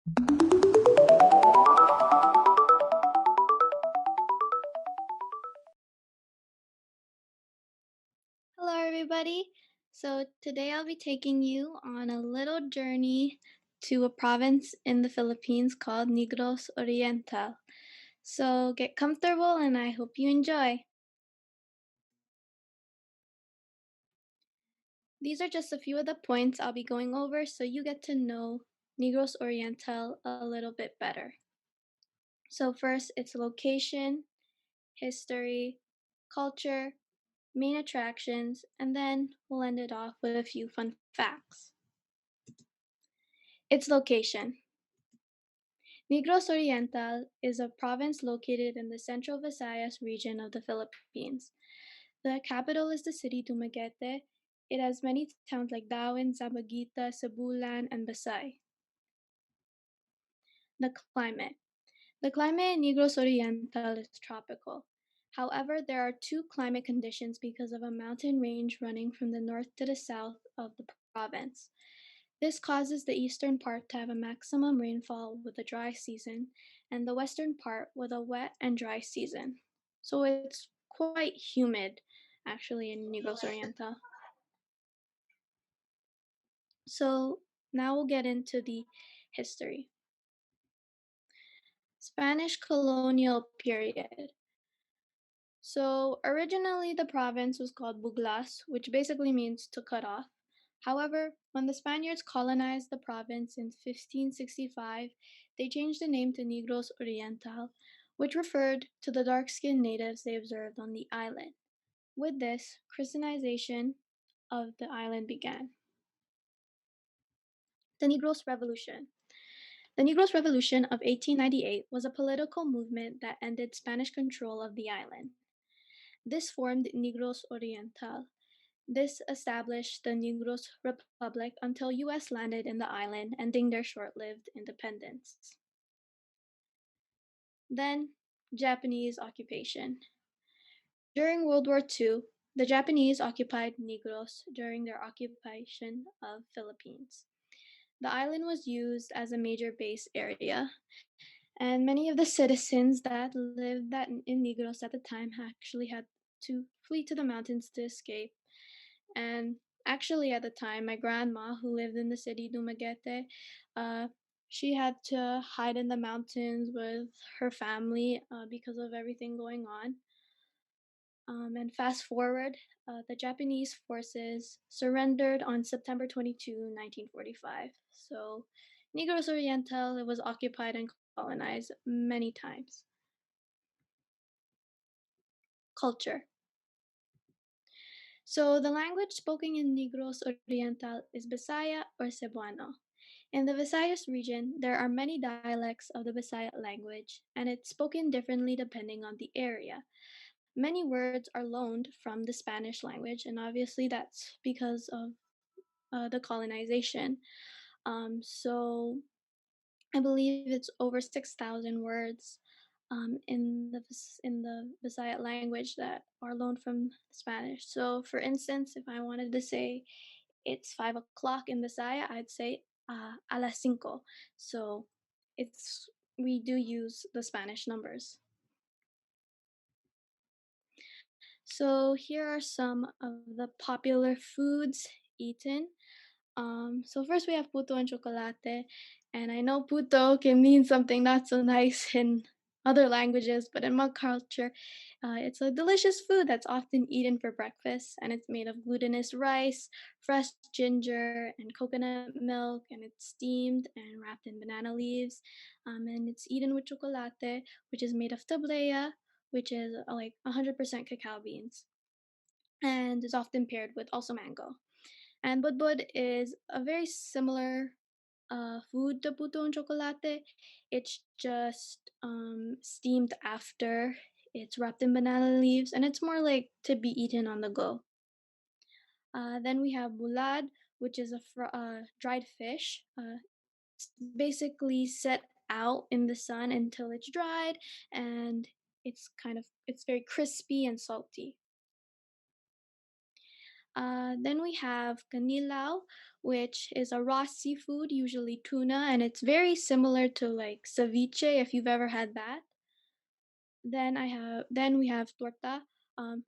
Hello, everybody. So, today I'll be taking you on a little journey to a province in the Philippines called Negros Oriental. So, get comfortable and I hope you enjoy. These are just a few of the points I'll be going over so you get to know Negros Oriental a little bit better. So, first, its location, history, culture, main attractions, and then we'll end it off with a few fun facts. Its location. Negros Oriental is a province located in the Central Visayas region of the Philippines. The capital is the city Dumaguete. It has many towns like Dawen, Zabaguita, Cebulan, and Basay. The climate. The climate in Negros Oriental is tropical. However, there are two climate conditions because of a mountain range running from the north to the south of the province. This causes the eastern part to have a maximum rainfall with a dry season, and the western part with a wet and dry season. So it's quite humid, actually, in Negros Oriental. So now we'll get into the history. Spanish colonial period. So originally the province was called Buglas, which basically means to cut off. However, when the Spaniards colonized the province in 1565, they changed the name to Negros Oriental, which referred to the dark-skinned natives they observed on the island. With this, Christianization of the island began. The Negros Revolution. The Negros Revolution of 1898 was a political movement that ended Spanish control of the island. This formed Negros Oriental. This established the Negros Republic until US landed in the island, ending their short-lived independence. Then, Japanese occupation. During World War II, the Japanese occupied Negros during their occupation of Philippines. The island was used as a major base area, and many of the citizens that lived in Negros at the time actually had to flee to the mountains to escape. And actually, at the time, my grandma, who lived in the city Dumaguete, uh, she had to hide in the mountains with her family because of everything going on. And fast forward, the Japanese forces surrendered on September 22, 1945. So, Negros Oriental, it was occupied and colonized many times. Culture. So, the language spoken in Negros Oriental is Bisaya or Cebuano. In the Visayas region, there are many dialects of the Bisaya language, and it's spoken differently depending on the area. Many words are loaned from the Spanish language, and obviously that's because of the colonization. So I believe it's over 6,000 words in the Bisaya language that are loaned from Spanish. So, for instance, if I wanted to say it's 5 o'clock in Bisaya, I'd say a las cinco. So, it's we do use the Spanish numbers. So here are some of the popular foods eaten. So first we have puto and chocolate, and I know puto can mean something not so nice in other languages, but in my culture, it's a delicious food that's often eaten for breakfast, and it's made of glutinous rice, fresh ginger, and coconut milk, and it's steamed and wrapped in banana leaves, and it's eaten with chocolate, which is made of tablea, which is like 100% cacao beans, and is often paired with also mango. And budbud is a very similar food to puto and chocolate. It's just steamed after it's wrapped in banana leaves, and it's more like to be eaten on the go. Then we have bulad, which is a dried fish. It's basically set out in the sun until it's dried, and it's very crispy and salty. Then we have kanilaw, which is a raw seafood, usually tuna, and it's very similar to like ceviche if you've ever had that. Then we have torta. Um,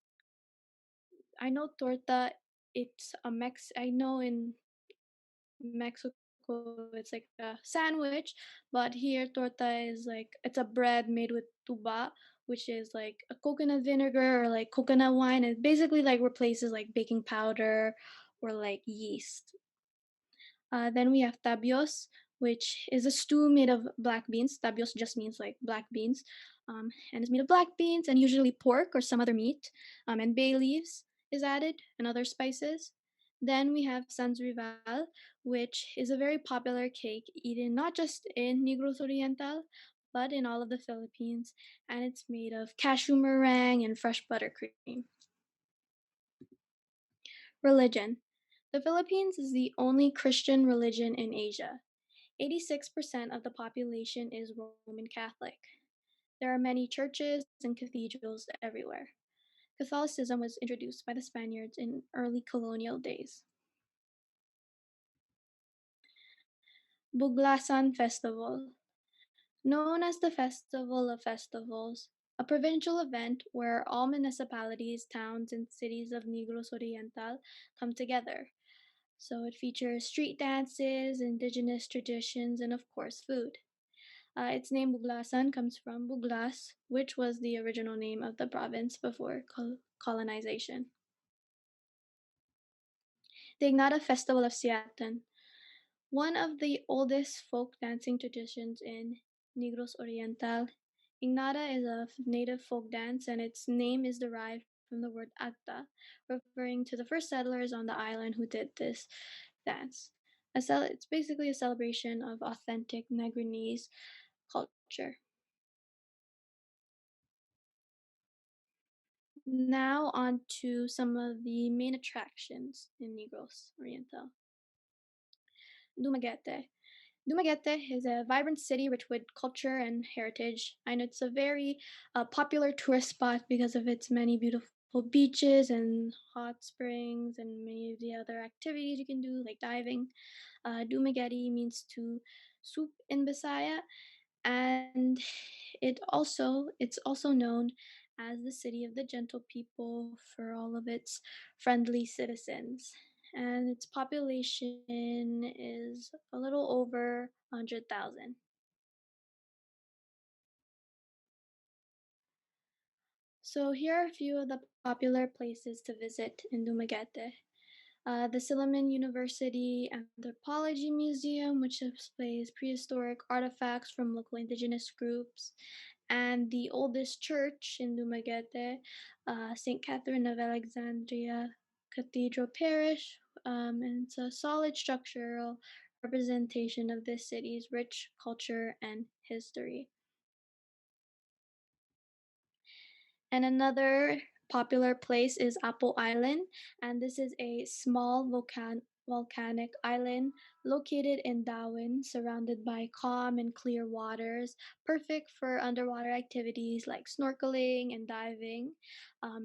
I know torta. It's a Mex. I know in Mexico it's like a sandwich, but here torta is like it's a bread made with tuba, which is like a coconut vinegar or like coconut wine. It basically like replaces like baking powder or like yeast. Then we have tabios, which is a stew made of black beans. Tabios just means like black beans. And it's made of black beans and usually pork or some other meat. And bay leaves is added and other spices. Then we have Sans Rival, which is a very popular cake eaten not just in Negros Oriental, but in all of the Philippines. And it's made of cashew meringue and fresh buttercream. Religion. The Philippines is the only Christian religion in Asia. 86% of the population is Roman Catholic. There are many churches and cathedrals everywhere. Catholicism was introduced by the Spaniards in early colonial days. Buglasan Festival. Known as the Festival of Festivals, a provincial event where all municipalities, towns, and cities of Negros Oriental come together. So it features street dances, indigenous traditions, and of course, food. Its name Buglasan comes from Buglas, which was the original name of the province before colonization. The INAGTA Festival of SIATON, one of the oldest folk dancing traditions in Negros Oriental. Ignata is a native folk dance, and its name is derived from the word acta, referring to the first settlers on the island who did this dance. It's basically a celebration of authentic Negrinese culture. Now on to some of the main attractions in Negros Oriental. Dumaguete. Dumaguete is a vibrant city rich with culture and heritage, and it's a very popular tourist spot because of its many beautiful beaches and hot springs and many of the other activities you can do, like diving. Dumaguete means to soup in Bisaya, and it's also known as the city of the gentle people for all of its friendly citizens, and its population is a little over 100,000. So here are a few of the popular places to visit in Dumaguete. The Silliman University Anthropology Museum, which displays prehistoric artifacts from local indigenous groups, and the oldest church in Dumaguete, St. Catherine of Alexandria Cathedral Parish, and it's a solid structural representation of this city's rich culture and history. And another popular place is Apo Island, and this is a small volcanic island located in Darwin, surrounded by calm and clear waters, perfect for underwater activities like snorkeling and diving.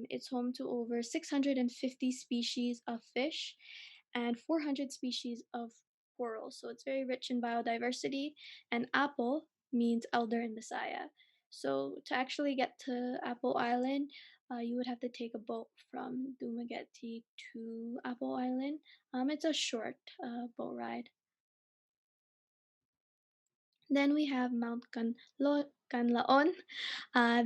It's home to over 650 species of fish and 400 species of corals, so it's very rich in biodiversity. And Apo means elder in Bisaya. So to actually get to Apple Island, you would have to take a boat from Dumaguete to Apple Island. It's a short boat ride. Then we have Mount Canlaon.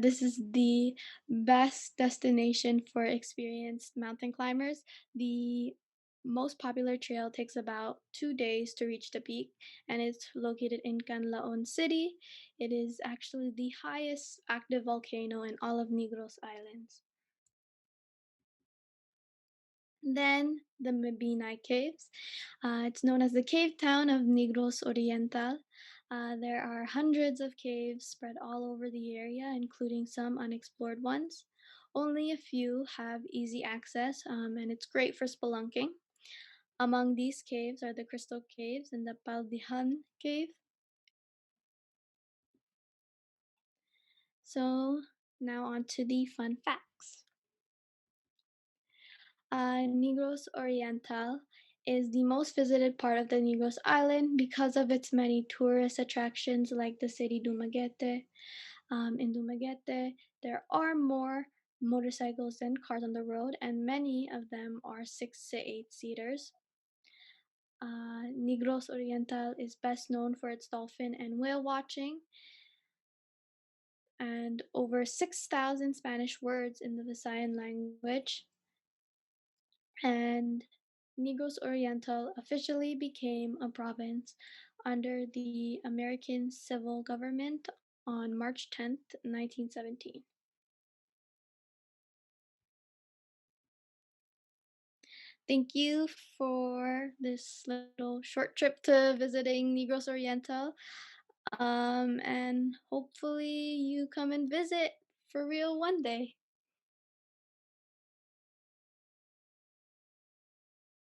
This is the best destination for experienced mountain climbers. The most popular trail takes about 2 days to reach the peak, and it's located in Canlaon City. It is actually the highest active volcano in all of Negros Islands. Then the Mabinay Caves. It's known as the cave town of Negros Oriental. There are hundreds of caves spread all over the area, including some unexplored ones. Only a few have easy access, and it's great for spelunking. Among these caves are the Crystal Caves and the Paldihan Cave. So now on to the fun facts. Negros Oriental is the most visited part of the Negros Island because of its many tourist attractions like the city Dumaguete. In Dumaguete, there are more motorcycles than cars on the road, and many of them are 6 to 8 seaters. Negros Oriental is best known for its dolphin and whale watching, and over 6,000 Spanish words in the Visayan language. And Negros Oriental officially became a province under the American civil government on March 10th, 1917. Thank you for this little short trip to visiting Negros Oriental. And hopefully you come and visit for real one day.